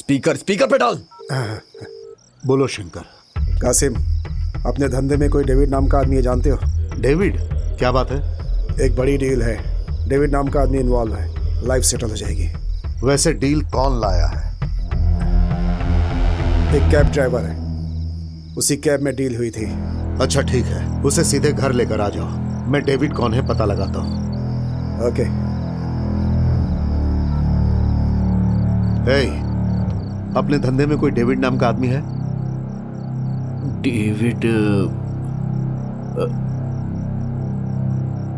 Speaker speaker पे डाल। बोलो शंकर। कासिम, अपने धंधे में कोई डेविड नाम का आदमी है, जानते हो? डेविड? क्या बात है? एक बड़ी डील है, डेविड नाम का आदमी इन्वॉल्व है, लाइफ सेटल हो जाएगी। वैसे डील कौन लाया है? एक कैब ड्राइवर है, उसी कैब में डील हुई थी। अच्छा ठीक है, उसे सीधे घर लेकर आ जाओ, मैं डेविड कौन है पता लगाता हूँ। ओके। अपने धंधे में कोई डेविड नाम का आदमी है? डेविड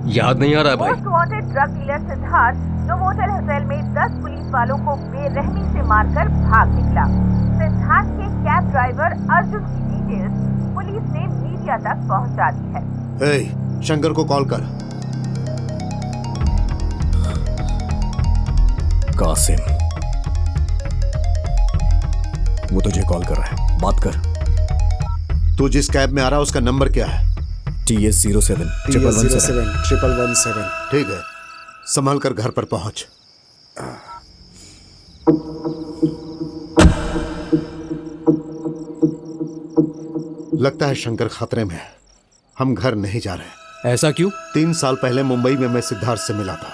याद नहीं आ रहा है भाई। Most wanted drug dealer Siddharth Novotel hotel में 10 पुलिस वालों को बेरहमी से मारकर भाग निकला। सिद्धार्थ के कैब ड्राइवर अर्जुन की डिटेल्स पुलिस ने मीडिया तक पहुंचा दी है। शंकर को कॉल कर। कासिम, वो तुझे कॉल कर रहा है, बात कर। तू जिस कैब में आ रहा है उसका नंबर क्या है? TS07 117 ठीक है, संभल कर घर पर पहुंच। लगता है शंकर खतरे में है, हम घर नहीं जा रहे। ऐसा क्यों? 3 साल पहले मुंबई में मैं सिद्धार्थ से मिला था,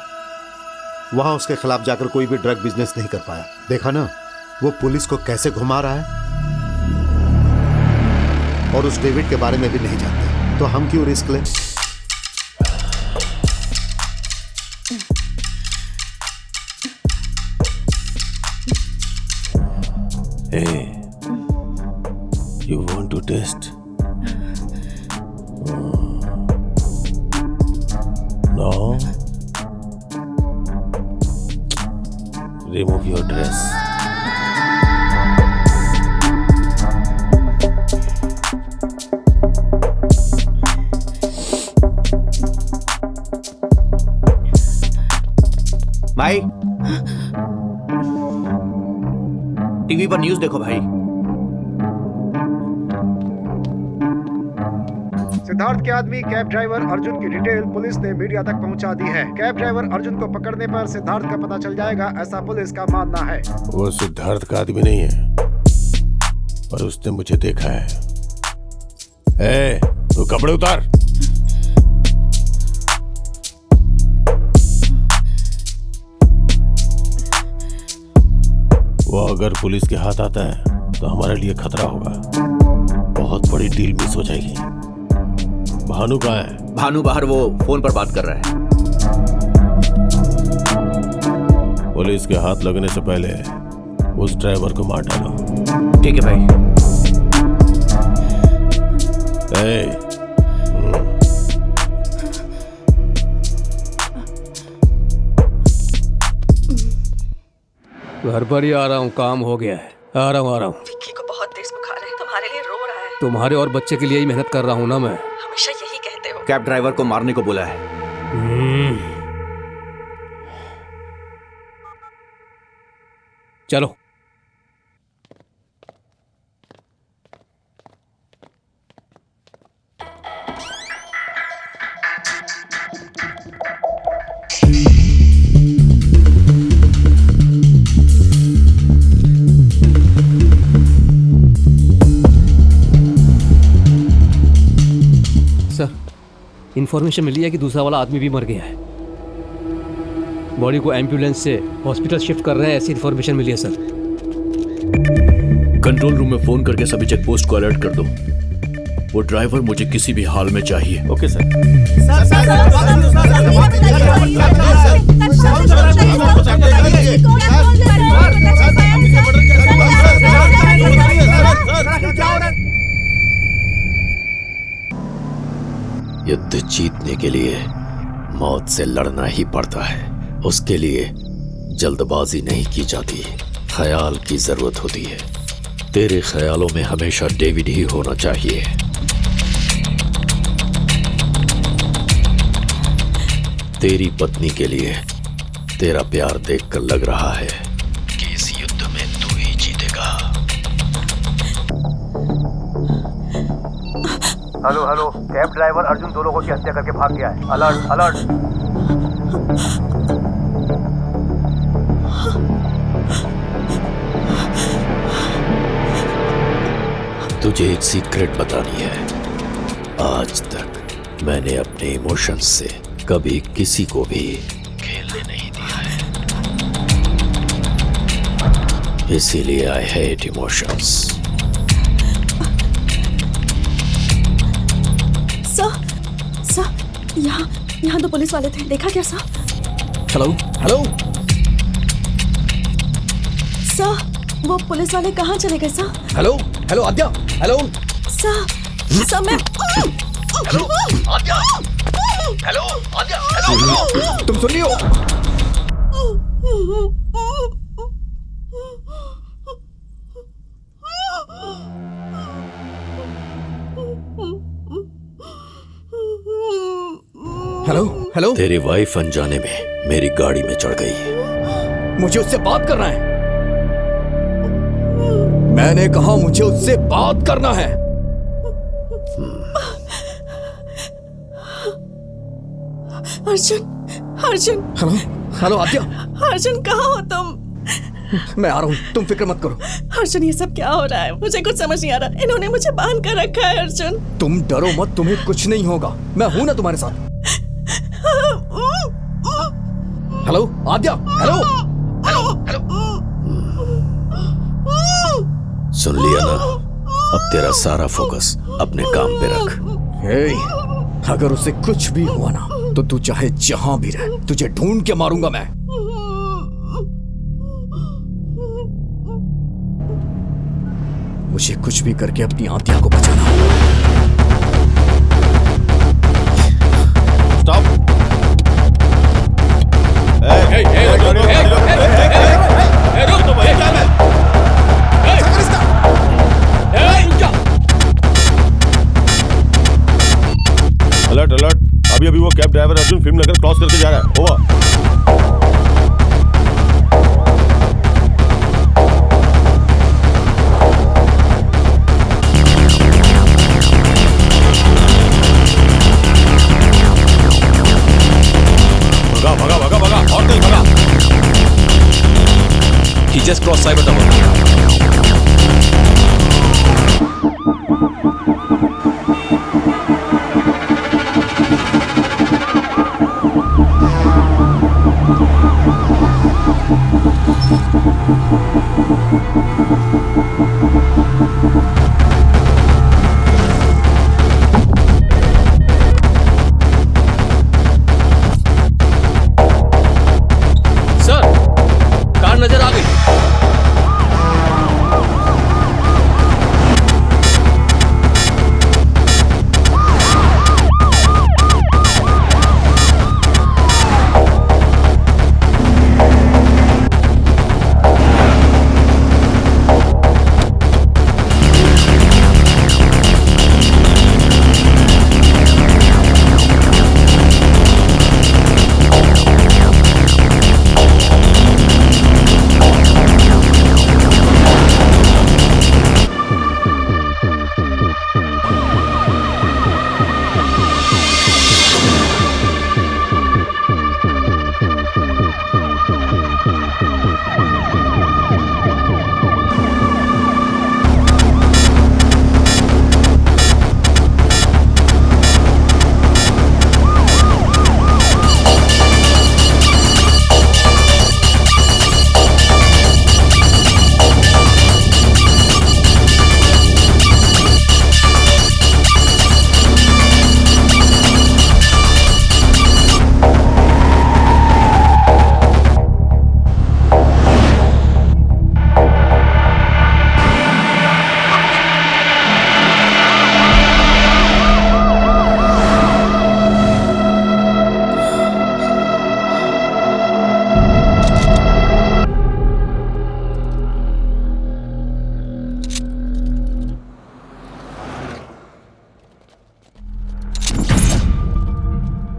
वहां उसके खिलाफ जाकर कोई भी ड्रग बिजनेस नहीं कर पाया। देखा ना वो पुलिस को कैसे घुमा रहा है, और उस डेविड के बारे में भी नहीं जानते, तो हम क्यों रिस्क लें? Hey, you want to test? No? Remove your dress. भाई, टीवी पर न्यूज़ देखो भाई। सिद्धार्थ के आदमी कैब ड्राइवर अर्जुन की डिटेल पुलिस ने मीडिया तक पहुंचा दी है। कैब ड्राइवर अर्जुन को पकड़ने पर सिद्धार्थ का पता चल जाएगा, ऐसा पुलिस का मानना है। वो सिद्धार्थ का आदमी नहीं है, पर उसने मुझे देखा है। तू कपड़े उतार। वो अगर पुलिस के हाथ आता है तो हमारे लिए खतरा होगा, बहुत बड़ी डील मिस हो जाएगी। भानु कहाँ है? भानु बाहर, वो फोन पर बात कर रहा है। पुलिस के हाथ लगने से पहले उस ड्राइवर को मार डालो। ठीक है भाई। घर पर ही आ रहा हूँ, काम हो गया है। आ रहा हूँ। विक्की को बहुत तेज बुखार है, तुम्हारे लिए रो रहा है। तुम्हारे और बच्चे के लिए ही मेहनत कर रहा हूँ ना मैं। हमेशा यही कहते हो। कैब ड्राइवर को मारने को बोला है। चलो। इन्फॉर्मेशन मिली है कि दूसरा वाला आदमी भी मर गया है। बॉडी को एम्बुलेंस से हॉस्पिटल शिफ्ट कर रहे हैं, ऐसी इन्फॉर्मेशन मिली है सर। कंट्रोल रूम में फोन करके सभी चेक पोस्ट को अलर्ट कर दो। वो ड्राइवर मुझे किसी भी हाल में चाहिए। Okay sir. युद्ध जीतने के लिए मौत से लड़ना ही पड़ता है। उसके लिए जल्दबाजी नहीं की जाती, ख्याल की जरूरत होती है। तेरे ख्यालों में हमेशा डेविड ही होना चाहिए। तेरी पत्नी के लिए तेरा प्यार देखकर लग रहा है कि इस युद्ध में तू ही जीतेगा। हेलो, कैब ड्राइवर अर्जुन 2 लोगों की हत्या करके भाग गया है। Alert alert. तुझे एक सीक्रेट बतानी है। आज तक मैंने अपने इमोशंस से कभी किसी को भी खेलने नहीं दिया है, इसीलिए आई हेट इमोशंस। सर, यहाँ तो पुलिस वाले थे, देखा क्या सर? हेलो हेलो सर, वो पुलिस वाले कहाँ चले गए सर? हेलो हेलो आद्या, हेलो सर मैं हेलो आद्या, हेलो आद्या, हेलो तुम सुन रही हो? हेलो हेलो तेरी वाइफ अनजाने में मेरी गाड़ी में चढ़ गई। मुझे उससे बात करना है। मैंने कहा मुझे उससे बात करना है। अर्जुन हेलो हेलो आद्या, अर्जुन कहाँ हो तुम? मैं आ रहा हूँ, तुम फिक्र मत करो। अर्जुन ये सब क्या हो रहा है? मुझे कुछ समझ नहीं आ रहा। इन्होंने मुझे बांध कर रखा है। अर्जुन तुम डरो मत, तुम्हें कुछ नहीं होगा, मैं हूं ना तुम्हारे साथ। हेलो आद्या, हेलो हेलो हेलो सुन लिया ना? अब तेरा सारा फोकस अपने काम पे रख। हे, अगर उसे कुछ भी हुआ ना तो तू चाहे जहां भी रह, तुझे ढूंढ के मारूंगा मैं। मुझे कुछ भी करके अपनी आद्या को बचाना। स्टॉप। अलर्ट अलर्ट, अभी अभी वो कैब ड्राइवर अर्जुन फिल्म नगर क्रॉस करके जा रहा है। ओवर। भगा भगा भगा भगा और तेज भगा। He just crossed Cyber Tower. Sir, car नजर आ गई।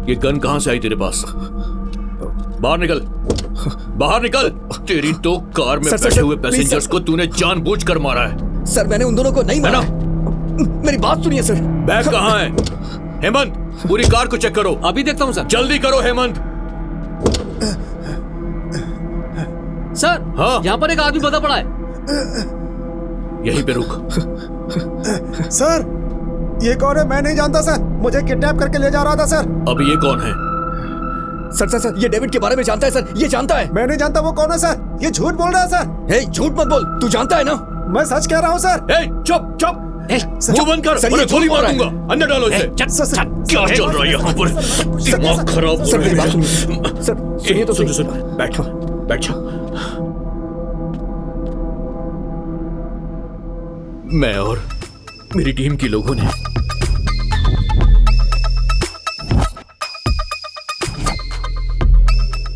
ये गन कहां से आई तेरे पास? बाहर निकल, बाहर निकल। तेरी तो कार में बैठे हुए पैसेंजर्स को तूने जानबूझकर मारा है। सर मैंने उन दोनों को नहीं मारा। मेरी बात सुनिए सर। बैग कहां है? हेमंत, पूरी कार को चेक करो। अभी देखता हूँ सर। जल्दी करो हेमंत। सर, हाँ? यहाँ पर एक आदमी बंधा पड़ा है। यहीं पे रुक। सर ये कौन है? मैं नहीं जानता सर, मुझे किडनैप करके ले जा रहा था सर। अभी ये कौन है? सर ये डेविड के बारे में जानता है सर, ये जानता है। मैं नहीं जानता वो कौन है सर, ये झूठ बोल रहा है सर। हे, झूठ मत बोल, तू जानता है ना। मैं सच कह रहा हूँ सर। चुप चुप, मुंह बंद कर, सर, ये वरना गोली झूठ मार बोल रहा दूंगा। अंदर डालो इसे। सर, क्या चल रहा है यहाँ पर? दिमाग खराब हो सर रहा मेरी बात है। सुनिए। सर सुनिए तो सुन सही। सुन, बैठ बैठ जा। मैं और मेरी टीम के लोगों ने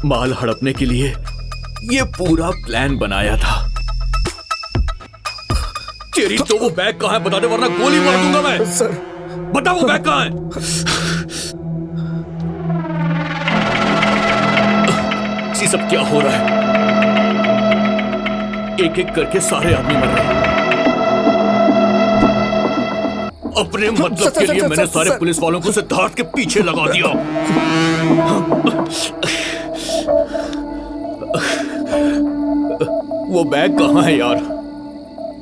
माल हड़पने के लिए ये पूरा प्लान बनाया था। तेरी तो वो बैग कहाँ है बता दे, वरना गोली मार दूंगा मैं। सर बता वो बैग कहाँ है? ये सब क्या हो रहा है? एक एक करके सारे आदमी मर रहे हैं। अपने मतलब के लिए मैंने सारे पुलिस वालों को सिद्धार्थ के पीछे लगा दिया। वो बैग कहाँ है यार?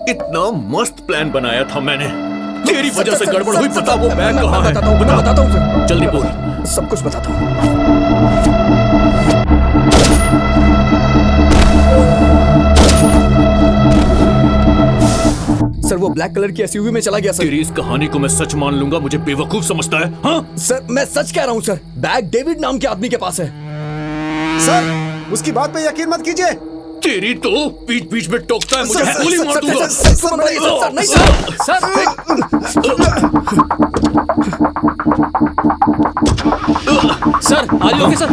इतना मस्त प्लान बनाया था मैंने, तेरी वजह से गड़बड़ हुई। बता वो बैग कहाँ है? बताता हूँ सर, जल्दी बोल। सब कुछ बताता हूँ। सर वो ब्लैक कलर की एसयूवी में चला गया सर। तेरी इस कहानी को मैं सच मान लूंगा, मुझे बेवकूफ समझता है? हाँ सर मैं सच कह रहा हूँ सर, बैग डेविड नाम के आदमी के पास है। सर उसकी बात पे यकीन मत कीजिए। तेरी तो बीच बीच में टोकता है, मुझे सर, गोली सर, मार सर, दूंगा। सर, सर, नहीं सर, सर आज ओके सर।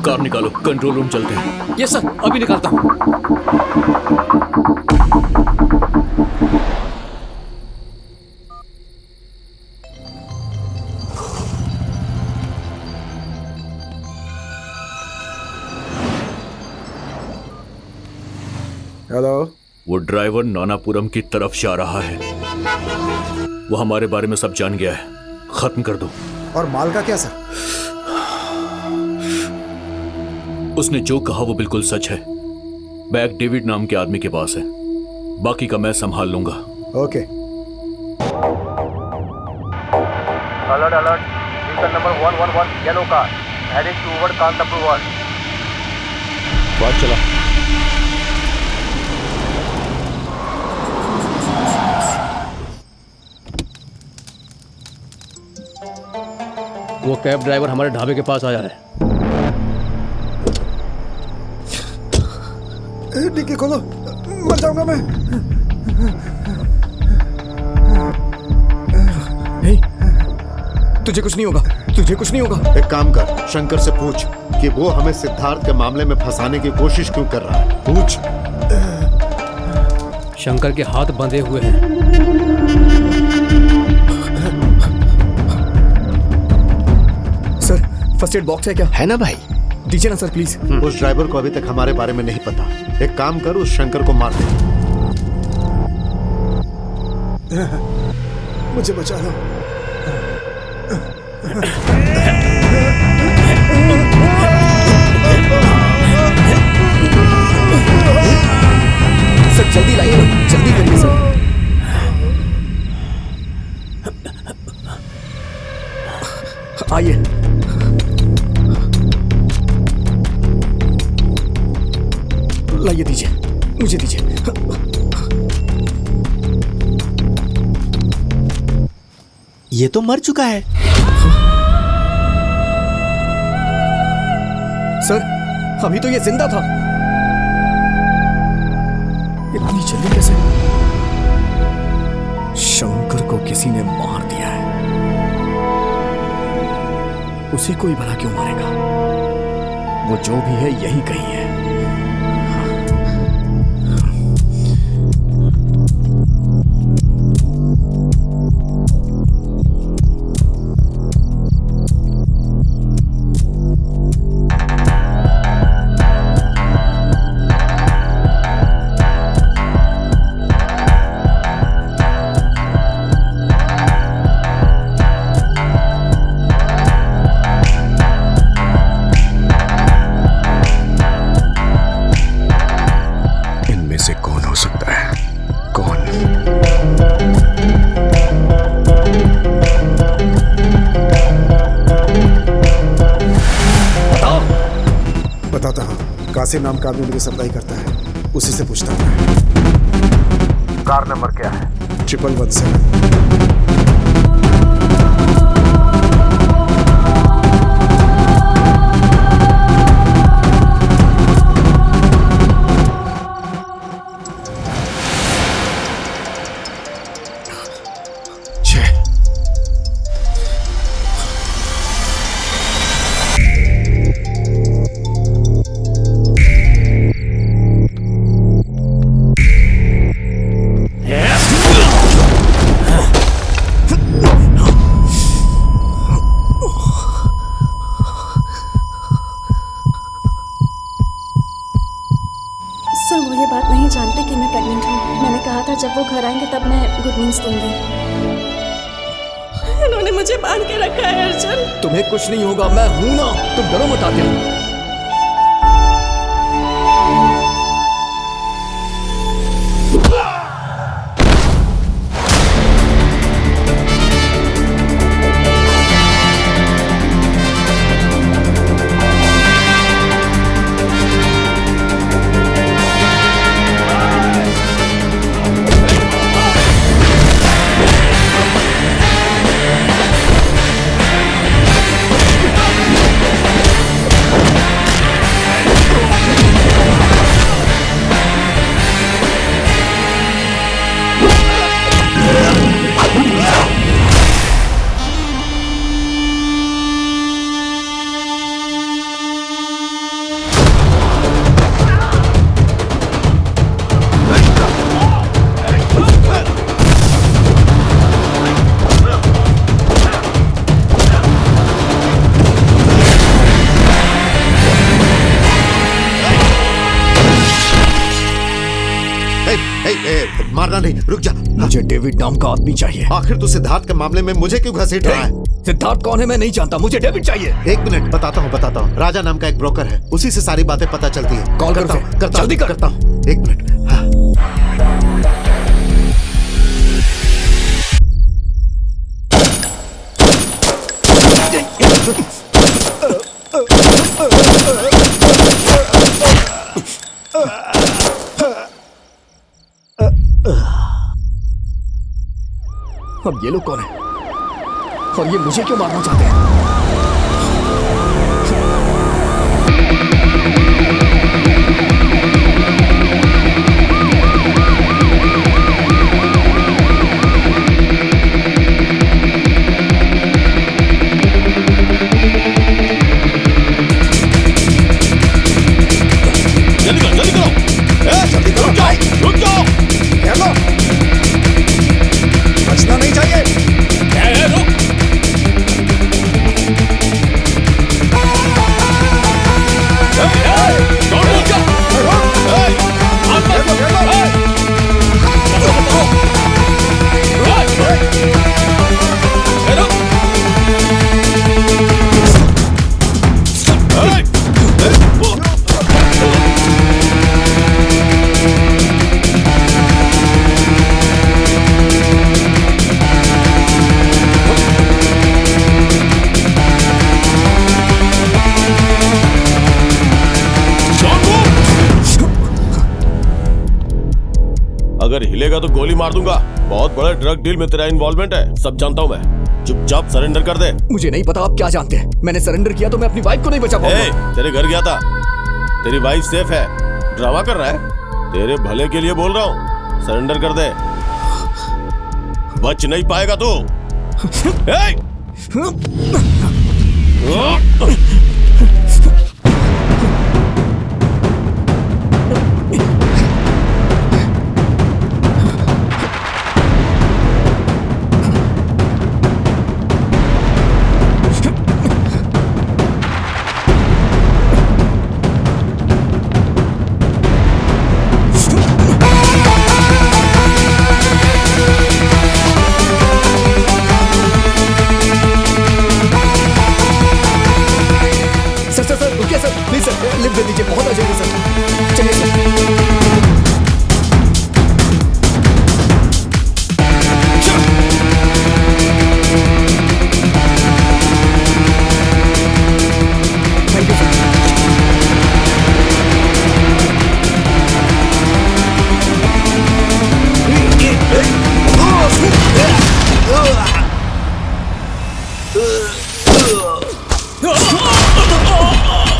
कार निकालो, कंट्रोल रूम चलते हैं। यस सर, अभी निकालता हूँ। हेलो। वो ड्राइवर नानापुरम की तरफ जा रहा है। वो हमारे बारे में सब जान गया है, खत्म कर दो। और माल का क्या सर? उसने जो कहा वो बिल्कुल सच है। बैग डेविड नाम के आदमी के पास है, बाकी का मैं संभाल लूंगा। Okay. Alert alert, vehicle number 111 yellow car heading toward Kantapur ward. बात चला। वो कैब ड्राइवर हमारे ढाबे के पास आया है। डिक्की खोलो, मर जाऊंगा मैं। हे, तुझे कुछ नहीं होगा, तुझे कुछ नहीं होगा। एक काम कर, शंकर से पूछ कि वो हमें सिद्धार्थ के मामले में फंसाने की कोशिश क्यों कर रहा है। पूछ। शंकर के हाथ बंधे हुए हैं। सर फर्स्ट एड बॉक्स है क्या? है ना भाई? दीजिए ना सर प्लीज। उस ड्राइवर को अभी तक हमारे बारे में नहीं पता। एक काम कर, उस शंकर को मार दे। मुझे बचा लो। सर जल्दी लाइए ना, जल्दी करिए सर। आइए। लाइए, दीजिए, मुझे दीजिए। ये तो मर चुका है। सर अभी तो ये जिंदा था। इतनी जल्दी कैसे? शंकर को किसी ने मार दिया है। उसी को ही भला क्यों मारेगा? वो जो भी है यही कहीं है। कासिम नाम का आदमी मुझे सप्लाई करता है, उसी से पूछता हूँ। कार नंबर क्या है? 1117। सर वो ये बात नहीं जानते कि मैं प्रेग्नेंट हूँ। मैंने कहा था जब वो घर आएंगे तब मैं गुड न्यूज़ दूंगी। इन्होंने मुझे बांध के रखा है अर्जुन। तुम्हें कुछ नहीं होगा, मैं हूं ना, तुम डरो मत आदिल। मारना नहीं, रुक जा। मुझे डेविड नाम का आदमी चाहिए। आखिर तू सिद्धार्थ के मामले में मुझे क्यों घसीट रहा है? सिद्धार्थ कौन है मैं नहीं जानता, मुझे डेविड चाहिए। एक मिनट, बताता हूँ। राजा नाम का एक ब्रोकर है, उसी से सारी बातें पता चलती है। कॉल करता हूँ, जल्दी कर। करता हूँ। एक मिनट। हाँ। अब ये लोग कौन है और ये मुझे क्यों मारना चाहते हैं? अगर हिलेगा तो गोली मार दूंगा। बहुत बड़ा ड्रग डील में तेरा इन्वॉल्वमेंट है, सब जानता हूँ मैं। चुपचाप सरेंडर कर दे। मुझे नहीं पता आप क्या जानते हैं। मैंने सरेंडर किया तो मैं अपनी वाइफ को नहीं बचा पाऊंगा। तेरे घर गया था, तेरी वाइफ सेफ है। ड्रामा कर रहा है? तेरे भले के लिए बोल रहा हूँ, सरेंडर कर दे। बच नहीं पाएगा तू।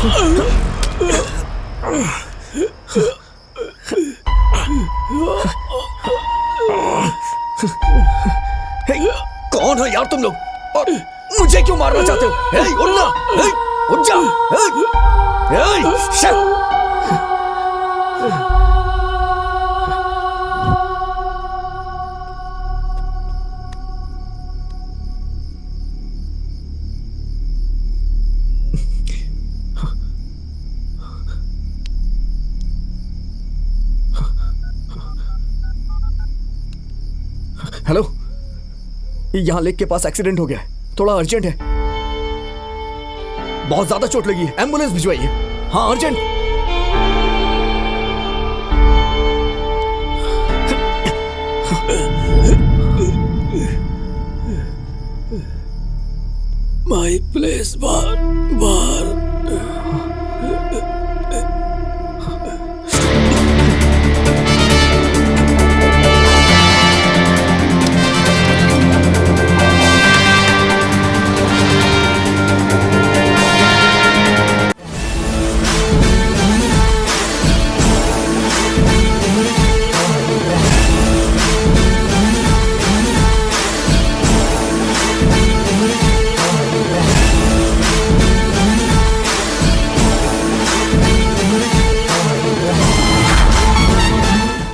हे, कौन हो यार तुम लोग और मुझे क्यों मारना चाहते हो? हे, उठना, हे, उठ जा, हे, हे, शिट! हेलो, यहां लेक के पास एक्सीडेंट हो गया है, थोड़ा अर्जेंट है, बहुत ज्यादा चोट लगी है, एम्बुलेंस भिजवाइए। हाँ अर्जेंट। माय प्लेस बाहर।